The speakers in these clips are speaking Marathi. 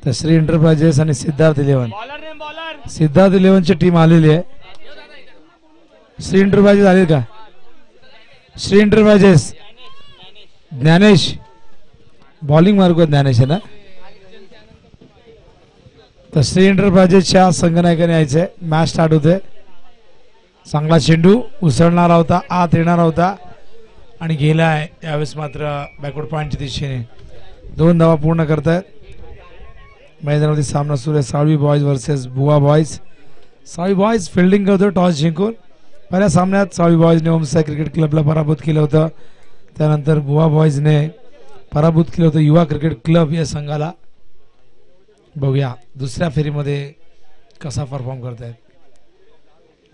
तर श्री एंटरप्राइजेस आणि सिद्धार्थ 11 सिद्धार्थ 11 ची टीम आलेली आहे. श्री एंटरप्राइजेस आले का? श्री एंटरप्राइजेस ज्ञानेश बॉलिंग मार्ग ज्ञानेश आहे ना. तर श्री एंटरप्राइजेसच्या संघनायकाने यायचे. मॅच स्टार्ट होते. चांगला चेंडू उसळणारा होता, आत येणारा होता आणि गेलाय. यावेळेस मात्र बॅकवर्ड पॉइंटच्या दिशेने 2 धावा पूर्ण करतायत. मैदानावरती सामना सुरू आहे. साळवी बॉयज वर्सेस बुवा बॉयज. साळवी बॉयज फिल्डिंग करतो टॉस जिंकून. पहिल्या सामन्यात साळवी बॉयजने ओमसाई क्रिकेट क्लबला पराभूत केलं होतं. त्यानंतर बुवा बॉयजने पराभूत केलं होतं युवा क्रिकेट क्लब या संघाला. बघूया दुसऱ्या फेरीमध्ये कसा परफॉर्म करतायत.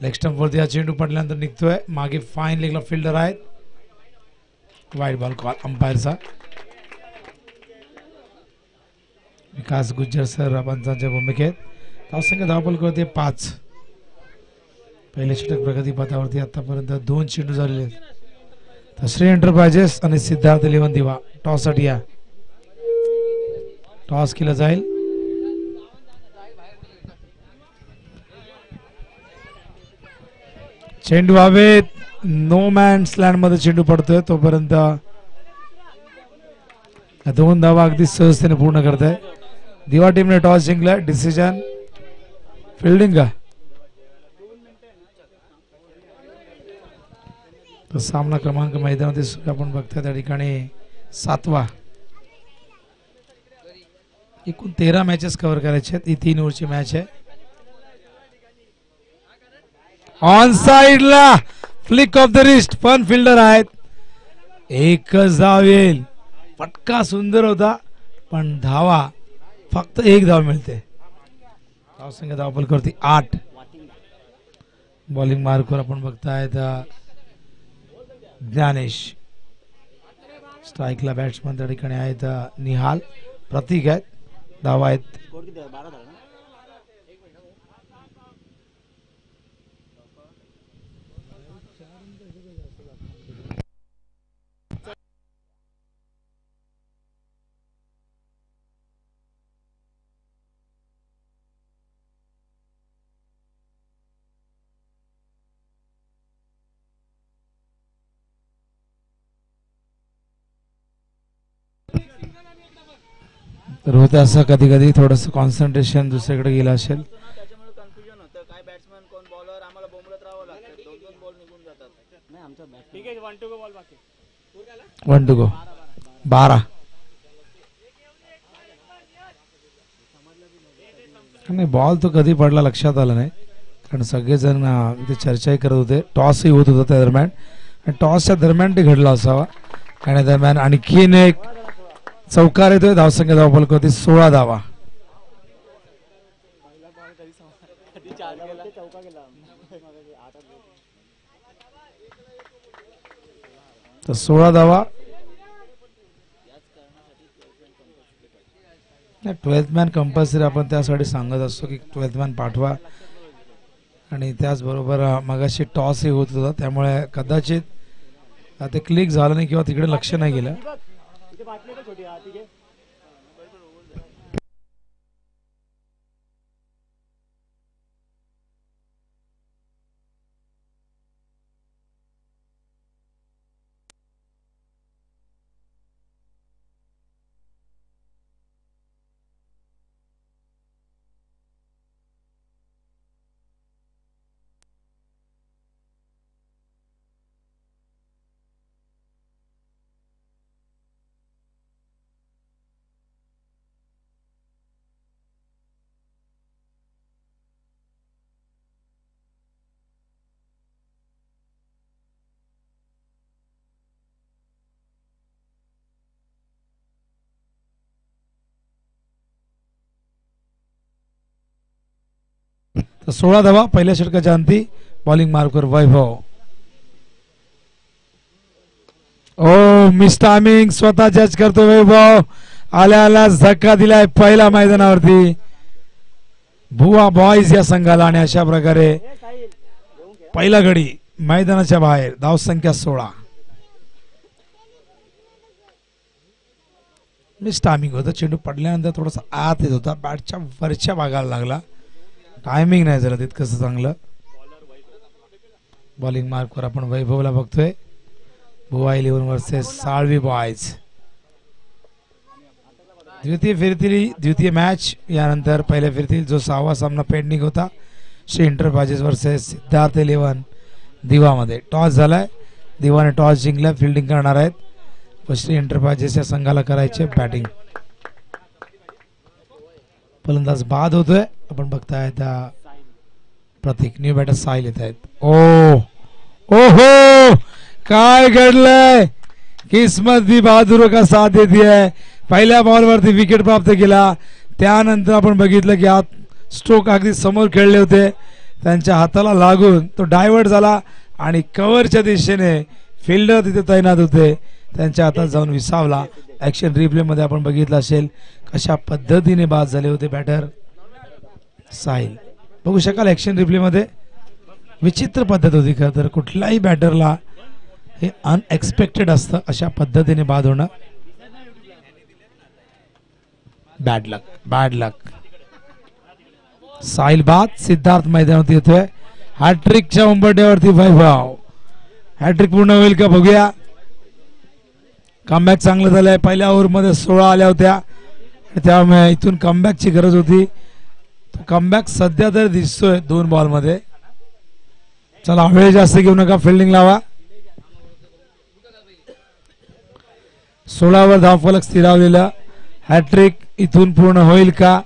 लेग स्टंपवरती हा चेंडू पडल्यानंतर निघतोय. मागे फाईन लेगला फिल्डर आहेत. वाईड बॉल कॉल अंपायरचा. विकास गुज्जर सर पंचांच्या भूमिकेत. धावसंख्या धावपल करते 5. पहिले षटक प्रगती पथावरती आतापर्यंत 2 चेंडू झालेले आहेत. तर श्री एंटरप्राइजेस आणि सिद्धार्थ 11 दिवा टॉस साठी या. टॉस केलं जाईल. चेंडू हवेत. नो मॅन्स लँड मध्ये चेंडू पडतोय. तोपर्यंत 2 धावा अगदी सहजतेने पूर्ण करताय. दिवा टीमने टॉस जिंकला. डिसिजन फिल्डिंग का? तर सामना क्रमांक मैदानामध्ये आपण बघतोय त्या ठिकाणी 7वा. एकूण 13 मॅचेस कव्हर करायचे आहेत. ही 3 ओव्हरची मॅच आहे. ऑन साइड ला फ्लिक ऑफ द रिस्ट. पण फिल्डर आहेत. एकच धाव येईल. फटका सुंदर होता पण धावा फक्त 1 धाव मिळते. धावसंख्या धावपल करती 8. बॉलिंग मार्कवर आपण बघतायत ज्ञानेश. स्ट्राईकला बॅट्समन त्या ठिकाणी आहेत निहाल. प्रतीक आहेत. धावा आहेत. तर होते असं कधी कधी थोडस कॉन्सन्ट्रेशन दुसरीकडे गेलं असेल. One two go 12. नाही बॉल तो कधी पडला लक्षात आलं नाही कारण सगळेजण इथे चर्चाही करत होते. टॉसही होत होता त्या दरम्यान आणि टॉसच्या दरम्यान ते घडला असावा. आणि दरम्यान आणखीन एक चौकार येतोय. धावसंख्या धावपल करते 16 धावा. तर 16 धावा. 12th मॅन कंपल्सरी आपण त्यासाठी सांगत असतो की 12th मॅन पाठवा. आणि त्याचबरोबर मगाशी टॉसही होत होता त्यामुळे कदाचित ते क्लिक झालं नाही किंवा तिकडे लक्ष नाही गेलं. तर 16 धावा पहिल्या षटकाच्या अंती. बॉलिंग मार्कवर वैभव. ओ मिस टायमिंग स्वतः जज करतो वैभव. आल्या आल्या धक्का दिलाय पहिला मैदानावरती बुवा बॉयज या संघाला. आणि अशा प्रकारे पहिला गडी मैदानाच्या बाहेर. धावसंख्या 16. मिस टायमिंग होतं. चेंडू पडल्यानंतर थोडासा आत येत होता, बॅटच्या वरच्या भागाला लागला. टायमिंग नाही झालं तितकंसं चांगलं. बॉलिंग मार्कवर आपण वैभवला बघतोय. Goa 11 versus Salvi boys. द्वितीय मॅच. यानंतर पहिल्या फेरीतील जो 6वा सामना पेंडिंग होता श्री एंटरप्राइजेस वर्सेस सिद्धार्थ 11 दिवामध्ये. टॉस झालाय, दिवाने टॉस जिंकला, फिल्डिंग करणार आहेत. श्री एंटरप्राइजेस या संघाला करायचे बॅटिंग. फलंदाज बाद होतोय. आपण बघताय त्या प्रतीक न्यू बॅटर साहिल येत आहेत. ओहो काय घडलंय. किस्मत भी बहादुर का साथ देती है. पहिल्या बॉलवरती विकेट प्राप्त केला. त्यानंतर आपण बघितलं की आत स्ट्रोक अगदी समोर खेळले होते, त्यांच्या हाताला लागून तो डायव्हर्ट झाला आणि कव्हरच्या दिशेने फिल्डर तिथे तैनात होते, त्यांच्या हातात जाऊन विसावला. ऍक्शन रिप्ले मध्ये आपण बघितलं असेल कशा पद्धतीने बाद झाले होते बॅटर साहिल. बघू शकाल ऍक्शन रिप्ले मध्ये. विचित्र पद्धत होती खरं तर. कुठल्याही बॅटरला हे अनएक्सपेक्टेड असतं अशा पद्धतीने बाद होणं. बॅड लक, बॅड लक. साहिल बाद. सिद्धार्थ मैदानावरती येतोय. हॅट्रिकच्या उंबरठ्यावरती वैभव. हॅट्रिक पूर्ण होईल का बघूया. कमबॅक चांगलं झालंय. पहिल्या ओव्हरमध्ये 16 आल्या होत्या, त्यामुळे इथून कमबॅकची गरज होती. कमबॅक सध्या तर दिसतोय 2 बॉलमध्ये. चला वेळ जास्त घेऊ नका, फिल्डिंग लावा. 16 वर धावफलक स्थिरावलेला. हॅट्रिक इथून पूर्ण होईल का.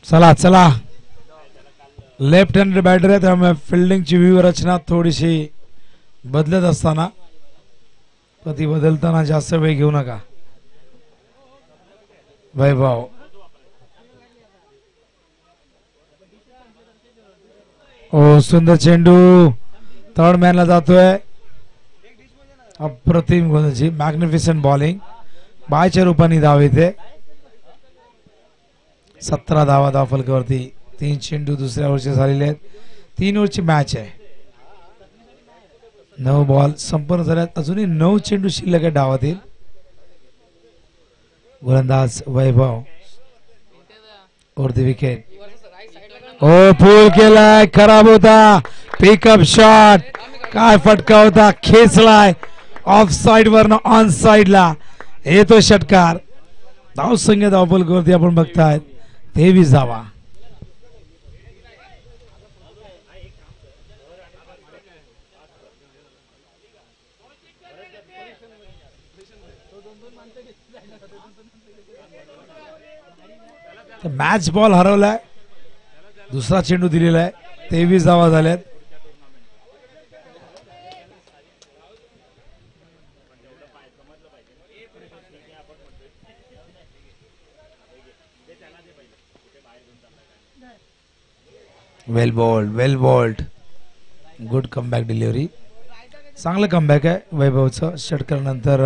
चला चला. लेफ्ट हँडेड बॅटर आहे, त्यामुळे फिल्डिंगची व्यूहरचना थोडीशी बदलत असताना ती बदलताना जास्त वेळ घेऊ नका. वैभव सुंदर चेंडू थर्ड मॅनला जातोय. अप्रतिम गोलंदाजी, मॅग्निफिसंट बॉलिंग. बायच्या रूपाने धाव येते. 17 धावा धावफलकावरती. 3 चेंडू दुसऱ्या ओव्हरचे झालेले आहेत. 3 ओव्हरची मॅच आहे. 9 बॉल संपूर्ण झाल्यात. अजूनही 9 चेंडू शिल्लक आहे डावातील. गोलंदाज वैभव ओव्हर द विकेट. पूल केलाय, खराब होता. पिकअप शॉट, काय फटका होता. खेचलाय ऑफ साइड वरनं ऑन साइडला येतो षटकार. धाव संख्या धावफलकावरती आपण बघतायत 23 धावा. मॅच बॉल हरवलाय. दुसरा चेंडू दिलेला आहे. 23 धावा झाल्यात. Well bowled, well bowled. Good comeback delivery. चांगलं कमबॅक आहे वैभवचं. षटकारानंतर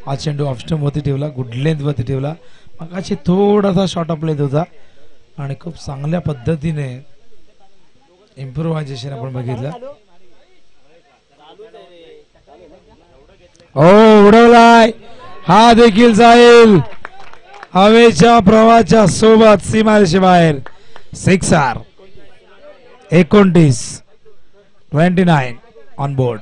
हा चेंडू ऑफस्टंप वरती ठेवला, गुड लेंथ वरती ठेवला. मगाशी थोडासा शॉर्ट ऑफ लेंथ होता आणि खूप चांगल्या पद्धतीने इम्प्रोव्हायझेशन आपण बघितलं. उडवलाय. हा देखील जाईल हवेच्या प्रवाहाच्या सोबत सीमारेषे बाहेर. 6 29 ऑन बोर्ड.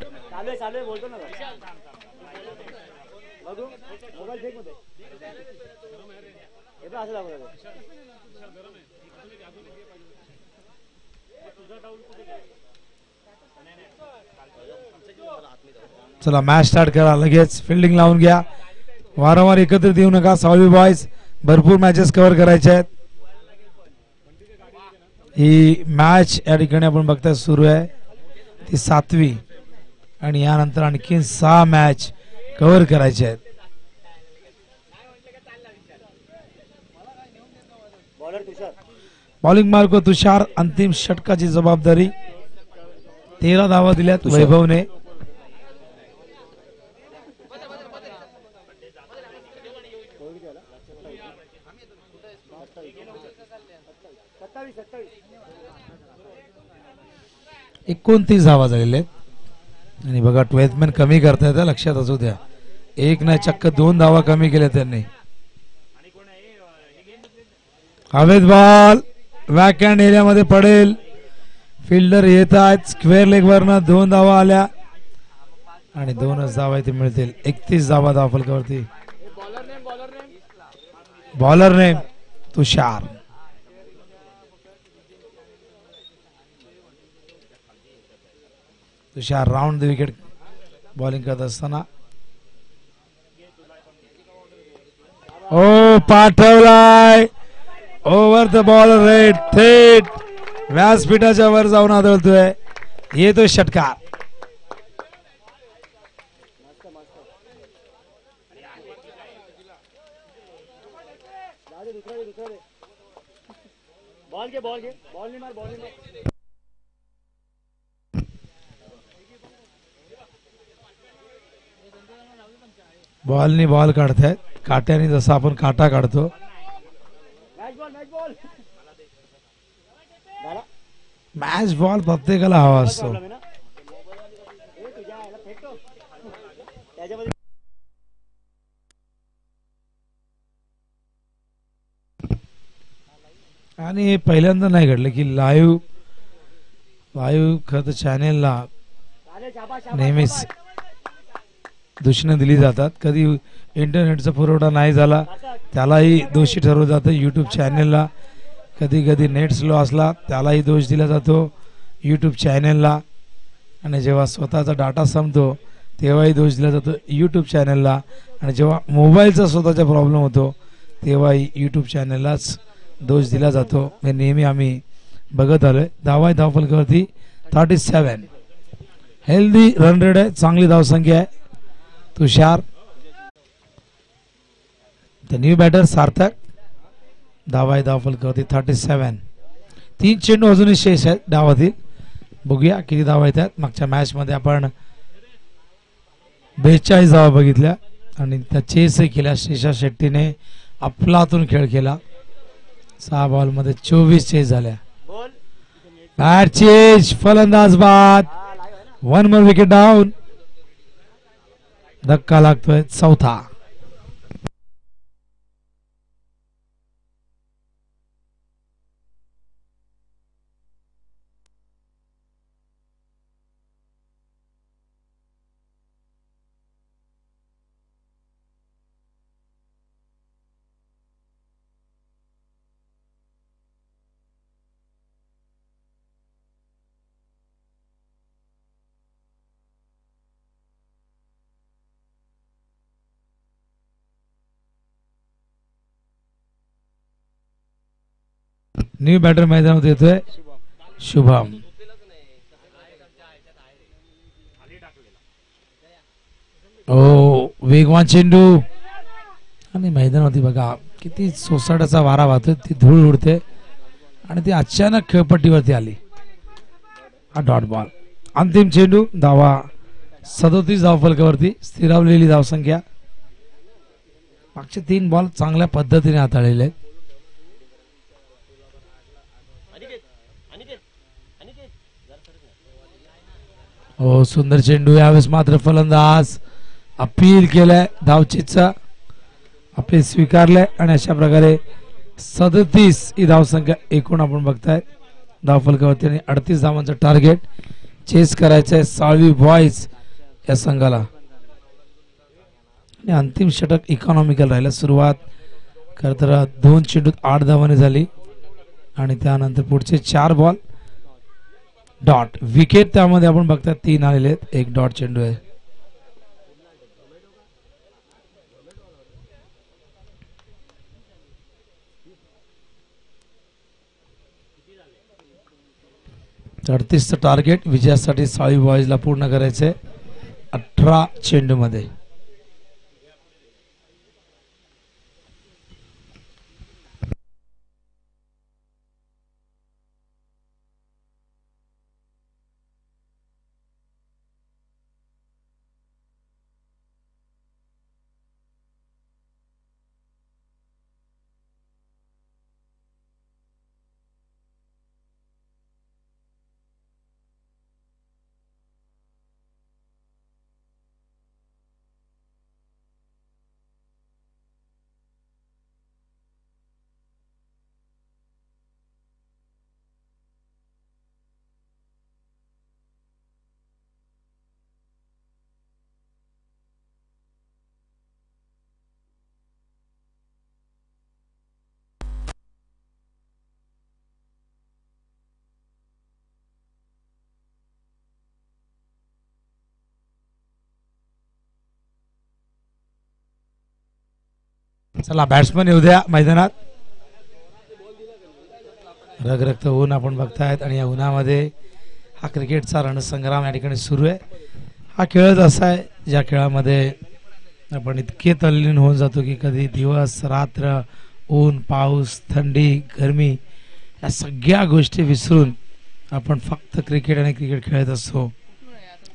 चला मॅच स्टार्ट करा. लगेच फिल्डिंग लावून घ्या. वारंवार एकत्रित येऊ नका. साळवी बॉयज भरपूर मॅचेस कव्हर करायचे आहेत. ही मॅच या ठिकाणी आपण बघताय सुरू आहे, ती 7वी आणि यानंतर आणखी 6 मॅच कव्हर करायचे आहेत. बॉलिंग मार्क तुषार. अंतिम षटकाची जबाबदारी. 13 धावा दिल्यात वैभवने. एकोणतीस धावा झालेले आहेत. आणि बघा 12th मॅन कमी करतायत लक्षात असू द्या. एक नाही चक्क 2 धावा कमी केल्या त्यांनी. हवेत बॉल वॅकॅन्ड एरियामध्ये पडेल. फिल्डर येत आहेत स्क्वेअर लेग वरनं 2 धावा आल्या आणि 2च धावा इथे मिळतील. 31 धावा धावफलकावरती. Bowler name Tushar. Tushar round the wicket bowling करत असताना ओ पाठवलाय ओव्हर द बॉलर रेड थेट व्यासपीठाच्या वर जाऊन आदळतोय. येतोय षटकार. बॉलनी बॉल काढतायत काट्याने जसा आपण काटा काढतो. मॅच बॉल प्रत्येकाला हवा असतो. आणि हे पहिल्यांदा नाही घडलं की लाईव्ह खरं चॅनेलला नेहमीच दूषणं दिली जातात. कधी इंटरनेटचा पुरवठा नाही झाला त्यालाही दोषी ठरवलं जातं यूट्यूब चॅनेलला. कधी कधी नेट स्लो असला त्यालाही दोष दिला जातो यूट्यूब चॅनेलला. आणि जेव्हा स्वतःचा डाटा संपतो तेव्हाही दोष दिला जातो यूट्यूब चॅनेलला. आणि जेव्हा मोबाईलचा स्वतःचा प्रॉब्लेम होतो तेव्हाही यूट्यूब चॅनेललाच दोष दिला जातो. हे नेहमी आम्ही बघत आलोय. धावा आहे धावफलकावरती 37. हेल्दी रन रेट आहे चांगली धावसंख्या आहे. तुषार द न्यू बॅटर सार्थक. धावा आहे धावफलकावरती 37. 3 चेंडू अजूनही शेष आहेत डावातील. बघूया किती धावा येतात. मागच्या मॅच मध्ये आपण 42 धावा बघितल्या आणि त्या चेसही केल्या. श्रीशा शेट्टीने अफलातून खेळ केला. 6 बॉल मध्ये 24 चेस झाल्या. बॅट चेज फलंदाज बाद. 1 मोर विकेट डाऊन. धक्का लागतोय 4था. न्यू बॅटर मैदानात येतोय शुभम. ओ वेगवान चेंडू आणि मैदानावरती बघा किती सोसाट्याचा वारा वाहतोय. ती धूळ उडते आणि ती अचानक खेळपट्टीवरती आली. हा डॉट बॉल. अंतिम चेंडू. धावा 37 धावफलकावरती. स्थिरावलेली धावसंख्या. मागचे 3 बॉल चांगल्या पद्धतीने हाताळलेले आहेत. हो सुंदर चेंडू. यावेळेस मात्र फलंदाज अपील केलंय धावचीचा. अपील स्वीकारलंय आणि अशा प्रकारे 37 ही धावसंख्या एकूण आपण बघताय धावफलकावरती. आणि 38 धावांचं टार्गेट चेस करायचं आहे साळवी बॉयज या संघाला. आणि अंतिम षटक इकॉनॉमिकल राहिलं. सुरुवात खरं तर 2 चेंडूत 8 धावांनी झाली आणि त्यानंतर पुढचे 4 बॉल डॉट. विकेट त्यामध्ये आपण बघताय 3 आलेले आहेत. 1 डॉट चेंडू आहे. चं टार्गेट विजयासाठी साळी बॉयजला पूर्ण करायचंय 18 चेंडू मध्ये. चला बॅट्समन येऊ द्या मैदानात. रगरगत ऊन आपण बघतायत आणि या उन्हामध्ये हा क्रिकेटचा रणसंग्राम या ठिकाणी सुरू आहे. हा खेळच असा आहे ज्या खेळामध्ये आपण इतके तल्लीन होऊन जातो की कधी दिवस रात्र ऊन पाऊस थंडी गरमी या सगळ्या गोष्टी विसरून आपण फक्त क्रिकेट आणि क्रिकेट खेळत असतो.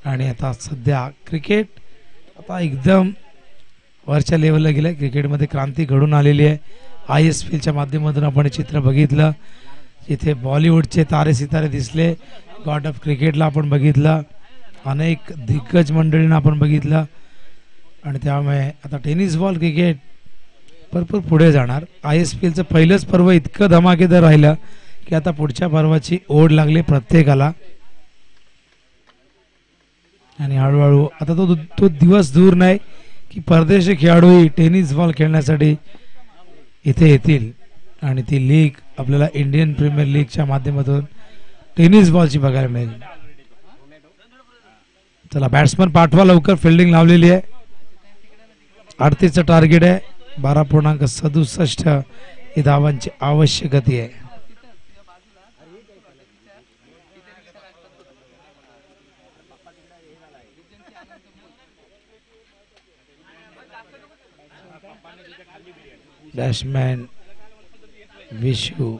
आणि आता सध्या क्रिकेट आता एकदम वरच्या लेवलला गेलं. क्रिकेटमध्ये क्रांती घडून आलेली आहे. ISPLच्या माध्यमातून आपण चित्र बघितलं. इथे बॉलिवूडचे तारे सितारे दिसले. गॉड ऑफ क्रिकेटला आपण बघितलं. अनेक दिग्गज मंडळींना आपण बघितलं. आणि त्यामुळे आता टेनिस बॉल क्रिकेट भरपूर पुढे जाणार. ISPLचं पहिलंच पर्व इतकं धमाकेदार राहिलं की आता पुढच्या पर्वाची ओढ लागली प्रत्येकाला. आणि हळूहळू आता तो दिवस दूर नाही की परदेशी खेळाडूही टेनिस बॉल खेळण्यासाठी इथे येतील. आणि ती लीग आपल्याला इंडियन प्रीमियर लीगच्या माध्यमातून टेनिस बॉलची बघायला मिळेल. चला बॅट्समन पाठवा लवकर. फिल्डिंग लावलेली आहे. 38चं टार्गेट आहे. 12.67 ही धावांची आवश्यक गती आहे. बॅट्समॅन विशू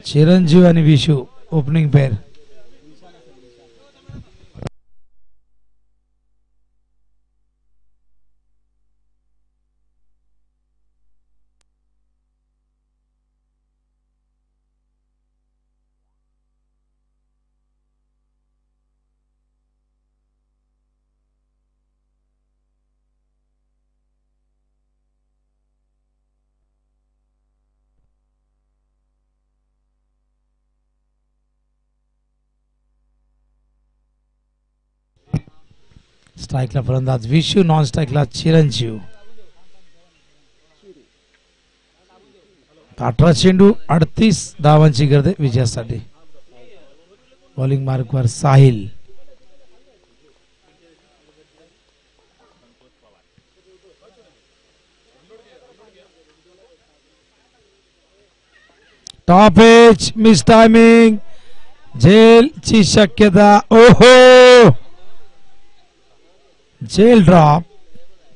चिरंजीव आणि विशू ओपनिंग पेअर. स्ट्राईकला फलंदाज विशू. नॉन स्ट्राईकला चिरंजीव. 18 चेंडू 38 धावांची गरज आहे विजयासाठी. बॉलिंग मार्कवर Sahil. Top edge miss timing. झेलची शक्यता. ओहो जेल ड्रॉप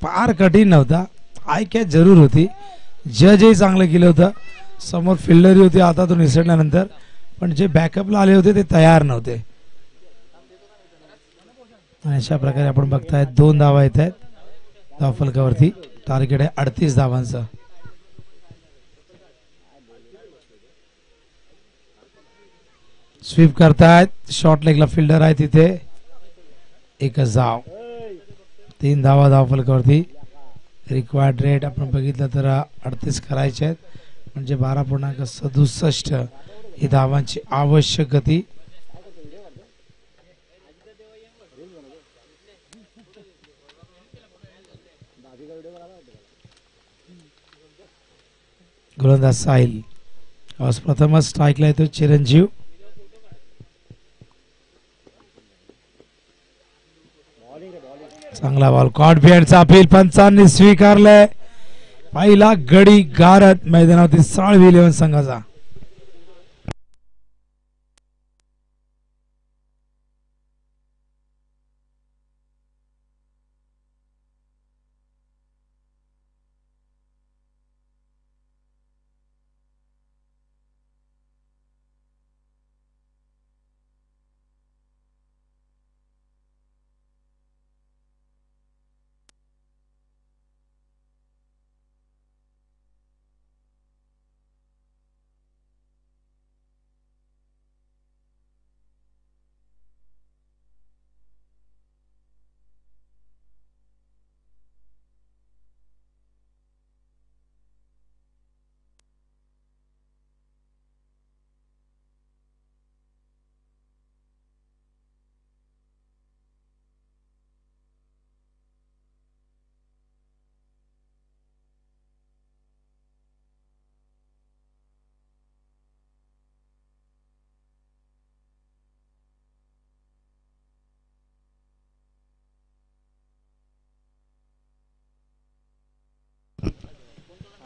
फार कठीण नव्हता. आय कॅच जरूर होती. जजही चांगलं केलं होतं. समोर फिल्डरही होते हातातून निसटल्यानंतर. पण जे बॅकअपला आले होते ते तयार नव्हते. आणि अशा प्रकारे आपण बघताय 2 धावा येत आहेत धावफलकावरती. टार्गेट आहे 38 धावांचं. स्वीप करतायत. शॉर्ट लेगला फिल्डर आहे तिथे. एकच धाव. 3 धावा धावफलकावरती. रिक्वायर्ड रेट आपण बघितलं तर 38 करायचे आहेत. म्हणजे 12.67 ही धावांची आवश्यक गती. गोलंदाज साहिल. आज प्रथमच स्ट्राईकला येतो चिरंजीव. चांगला बॉल. कॉट बिहाइंडचा अपील पंचांनी स्वीकारलंय. पहिला गडी गारत मैदानावरती साळवी 11 संघाचा.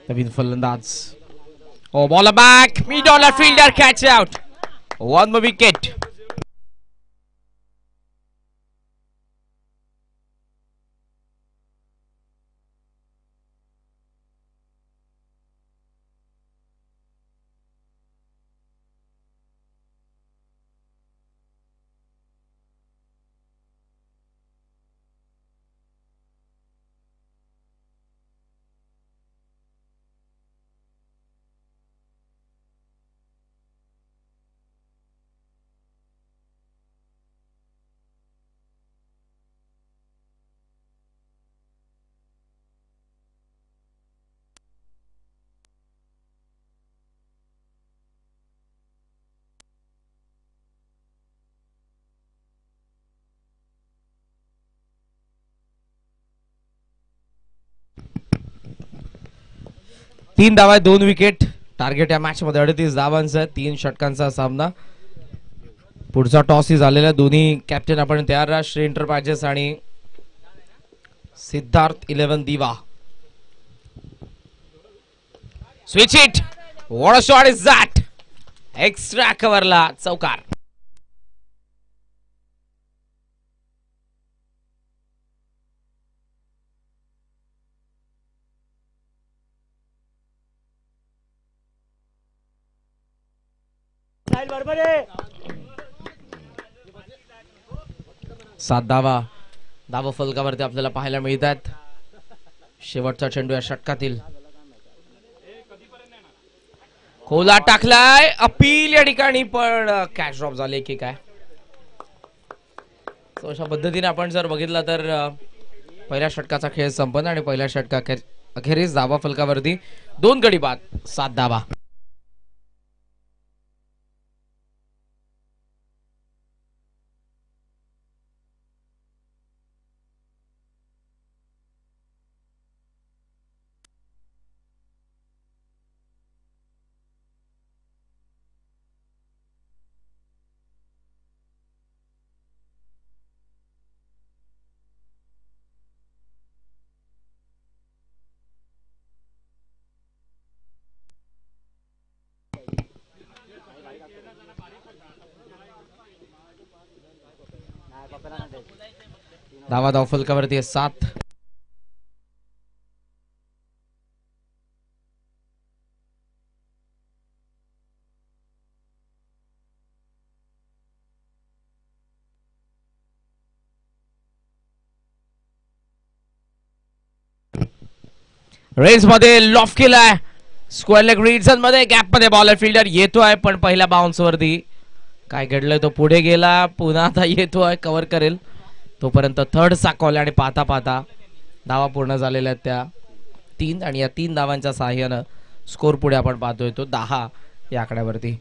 नवीन फलंदाज. Oh, ball back. Mid order fielder catch out. One more wicket. तीन धावा, 2 विकेट. टार्गेट या मॅच मध्ये 38 धावांचा, 3 षटकांचा सामना. पुढचा टॉस ही झालेला. दोन्ही कॅप्टन आपण तयार राहा. श्री एंटरप्राइजेस आणि Siddharth 11 Diva. Switch it. What a shot is that. Extra कव्हरला चौकार. सात धावा धावा फलकावरती आपल्याला पाहायला मिळतात. शेवटचा चेंडू या षटकातील. खोला टाकलाय. अपील या ठिकाणी पण कॅच ड्रॉप झाले की काय. अशा पद्धतीने आपण जर बघितलं तर पहिल्या षटकाचा खेळ संपन्न आणि पहिल्या षटका अखेरीस धावा फलकावरती 2 गडी बाद, 7 धावा. धावा धाव फलकावरती 7. रेंज मध्ये लॉफ केलाय. स्क्वेअर लेग रिजन मध्ये गॅप मध्ये बॉलर फिल्डर येतोय पण पहिल्या बाउन्स वरती काय घडलंय तो पुढे गेला. पुन्हा आता येतोय. कव्हर करेल तोपर्यंत थर्ड साकवले आणि पाहता पाहता धावा पूर्ण झालेल्या आहेत त्या 3 आणि या 3 धावांच्या सहाय्यानं स्कोर पुढे आपण पाहतोय तो 10 या आकड्यावरती.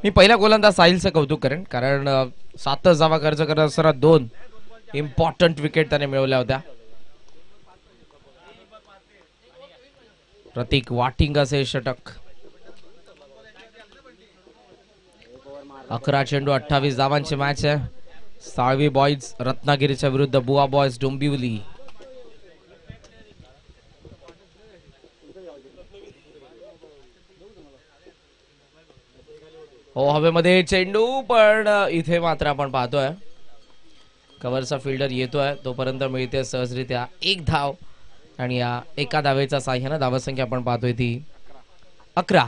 मी पहिल्या गोलंदाज साहिलचं कौतुक करेन कारण 7च धावा खर्च करत असताना 2 इम्पॉर्टंट विकेट त्याने मिळवल्या होत्या. प्रतीक वाटिंग असे षटक. 11 चेंडू 28 धावांची मॅच आहे. साळवी बॉयज रत्नागिरीच्या विरुद्ध बुवा बॉयज डोंबिवली. हो हवेमध्ये चेंडू पण इथे मात्र आपण पाहतोय कव्हरचा फिल्डर येतोय तोपर्यंत मिळते सहजरित्या 1 धाव आणि या एका धावेचा साह्यानं धावसंख्या आपण पाहतोय ती 11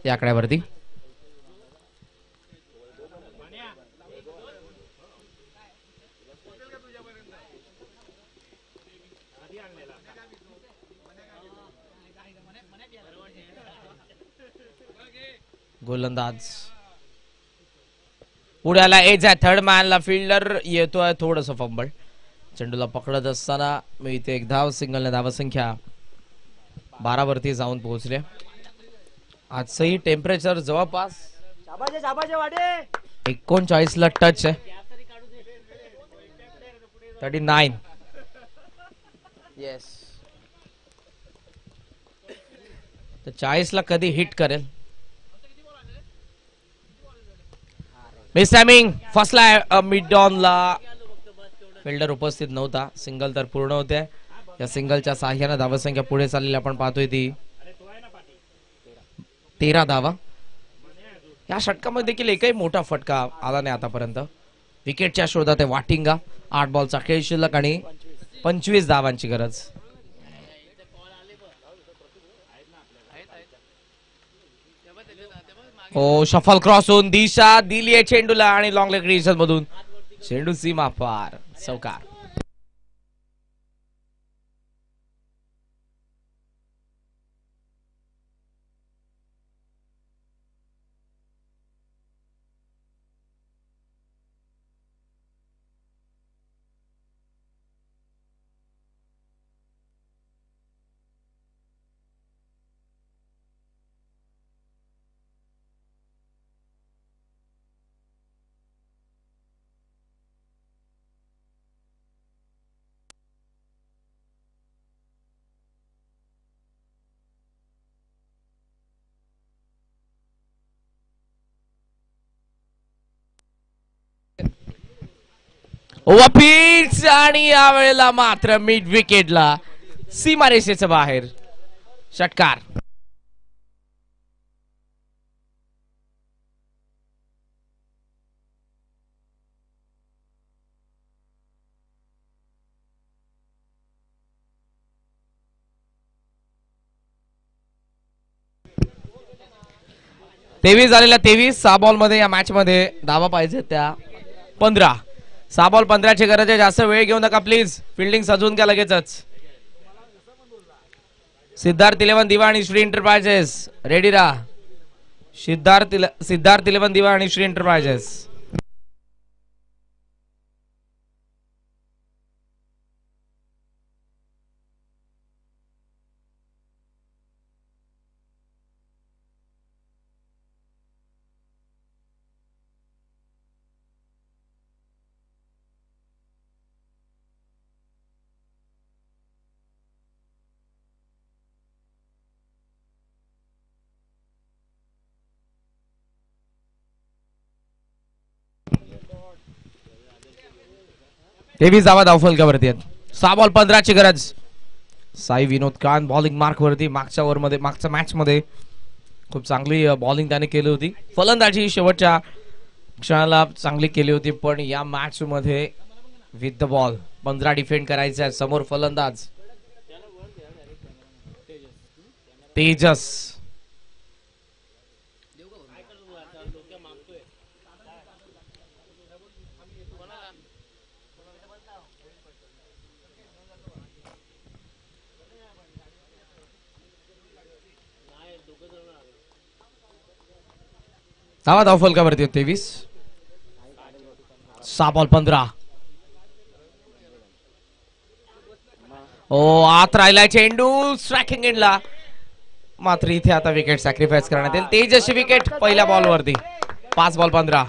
या आकड्यावरती. गोलंदाज पुढ्याला एज आहे. थर्ड मॅनला फिल्डर येतोय. थोडस फंबल. चेंडूला पकडत असताना मिळते 1 धाव. सिंगलने धावसंख्या 12 वरती जाऊन पोहोचले. आजही टेम्परेचर जवळपास 39 ला टच आहे. 39 येस. तर 40 ला कधी हिट करेल. मिस टायमिंग फसला मिड ऑन ला. फिल्डर उपस्थित नव्हता. सिंगल तर पूर्ण होते. या सिंगलच्या साह्याने धावसंख्या पुढे चाललेली आपण पाहतोय ती 13 धावा. या षटकामध्ये देखील एकही मोठा फटका आला नाही आतापर्यंत. विकेटच्या शोधात आहे वाटिंगा. 8 बॉलचा खेळ शिल्लक आणि 25 धावांची गरज. हो, शफल क्रॉस होऊन दिशा दिली आहे चेंडूला आणि लॉंग लेग रिजन मधून चेंडू सीमा पार. चौकार. ओव्हरपिच आणि यावेळेला मात्र मिड विकेटला सीमारेषेच्या बाहेर. षटकार. तेवीस झालेल्या 23. 6 बॉल मध्ये या मॅच मध्ये धावा पाहिजे त्या 15. 6 बॉल 15ची गरज आहे. जास्त वेळ घेऊ नका प्लीज. फिल्डिंग सजवून घ्या लगेचच. सिद्धार्थ 11 दिवा आणि श्री एंटरप्राइजेस रेडी राहा. सिद्धार्थ 11 दिवा आणि श्री एंटरप्राइजेस. तेवीस धावा धावफलकावरती आहेत. 6 बॉल 15ची गरज. साई विनोद खान बॉलिंग मार्क वरती. मागच्या मॅच मध्ये खूप चांगली बॉलिंग त्याने केली होती. फलंदाजी शेवटच्या क्षणाला चांगली केली होती, पण या मॅच मध्ये विथ द बॉल 15 डिफेंड करायचा आहे. समोर फलंदाज तेजस. धावा धावफलकावरती 23. 6 बॉल 15. ओ आत राहिलाय चेंडू स्ट्रायकिंग एंडला. मात्र इथे आता विकेट सॅक्रिफाईस करण्यात येईल. तेजस्वी विकेट पहिल्या बॉलवरती. 5 बॉल 15.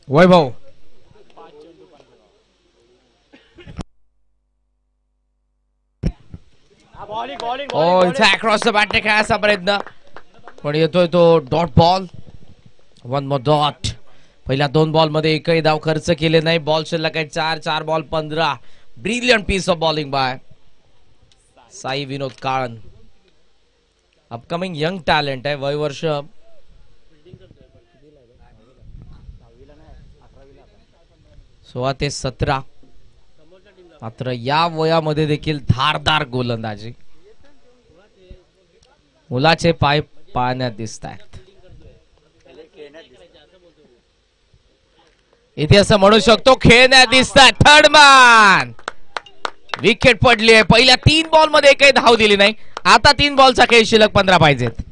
वैभव इथे अक्रॉस द बॅट खेळायचा प्रयत्न, पण येतोय तो डॉट बॉल. 1 मोर डॉट. पहिल्या 2 बॉल मध्ये एकही धाव खर्च केले नाही. बॉल शिल्लक आहे 4 ball 15. Brilliant piece of bowling by Sai Vinod Kalan. Upcoming young talent आहे. वय वर्ष 16 ते 17. मात्र या वयामध्ये देखील धारदार गोलंदाजी. मुलाचे पाय पाण्यात दिसत आहेत. इथे असं म्हणू शकतो खेळण्यात दिसत आहेत. थर्ड मॅन विकेट पडली आहे. पहिल्या 3 बॉल मध्ये एकही धाव दिली नाही. आता 3 बॉलचा खेळ, शिल्लक 15 पाहिजेत.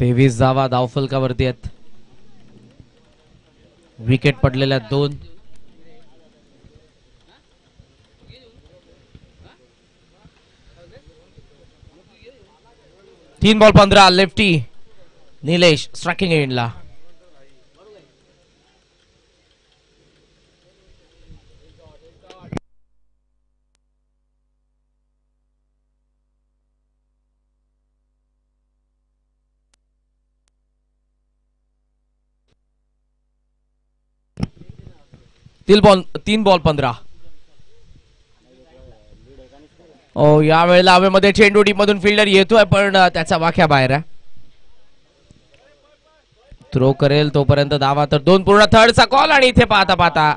तेवीस धावा धावफलकावरती आहेत. विकेट पडलेल्या 2. तीन बॉल 15. लेफ्टी निलेश स्ट्रायकिंग एंडला. तीन बॉल 15. या वेळेला हवेमध्ये चेंडू टीम मधून फिल्डर येतोय पण त्याचा वाख्या बाहेर आहे. थ्रो करेल तोपर्यंत धावा तर 2 पूर्ण. थर्डचा कॉल आणि इथे पाहता पाहता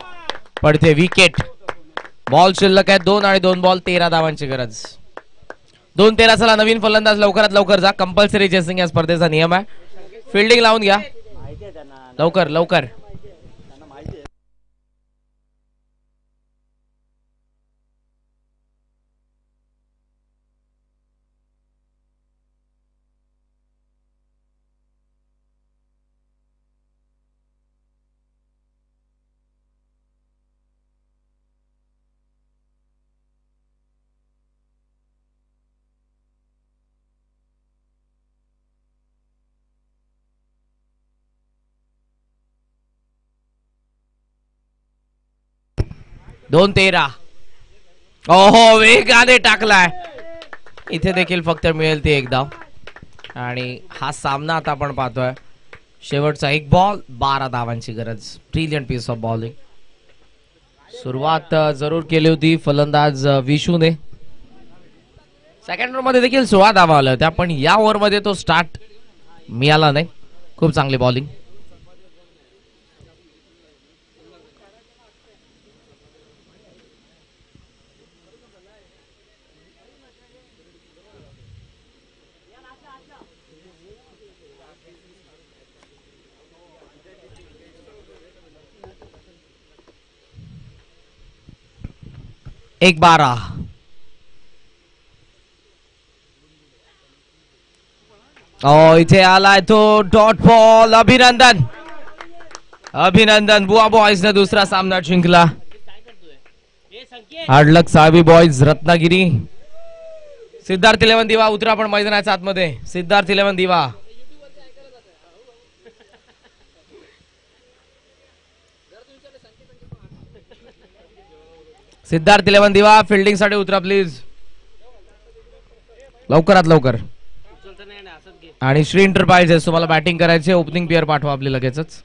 पडते विकेट. बॉल शिल्लक आहे 2 आणि 2 बॉल 13 धावांची गरज. 2-13. चला नवीन फलंदाज लवकरात लवकर जा. कंपल्सरी चेसिंग या स्पर्धेचा नियम आहे. फिल्डिंग लावून घ्या लवकर लवकर. दोन 13. ओहो वेगाने टाकलाय. इथे देखील फक्त मिळेल ती 1 धाव. आणि हा सामना आता आपण पाहतोय. शेवटचा 1 बॉल 12 धावांची गरज. Brilliant piece of bowling. सुरुवात जरूर केली होती फलंदाज विशूने. सेकंड ओव्हर मध्ये देखील 16 धावा आल्या होत्या पण या ओव्हर मध्ये तो स्टार्ट मिळाला नाही. खूप चांगली बॉलिंग. एक 12. इथे आलाय तो डॉट बॉल. अभिनंदन अभिनंदन. बुआ बॉयज ने दुसरा सामना जिंकला. हार्डलक साहेबी बॉयज रत्नागिरी. सिद्धार्थ 11 दिवा उतरा पण मैदानाच्या आतमध्ये. सिद्धार्थ 11 दिवा. सिद्धार्थ 11 दिवा फिल्डिंग साठी उतरा प्लीज लवकरात लवकर. आणि श्री एंटरप्राइजेस तुम्हाला बॅटिंग करायचे. ओपनिंग पेअर पाठवा आपली लगेचच.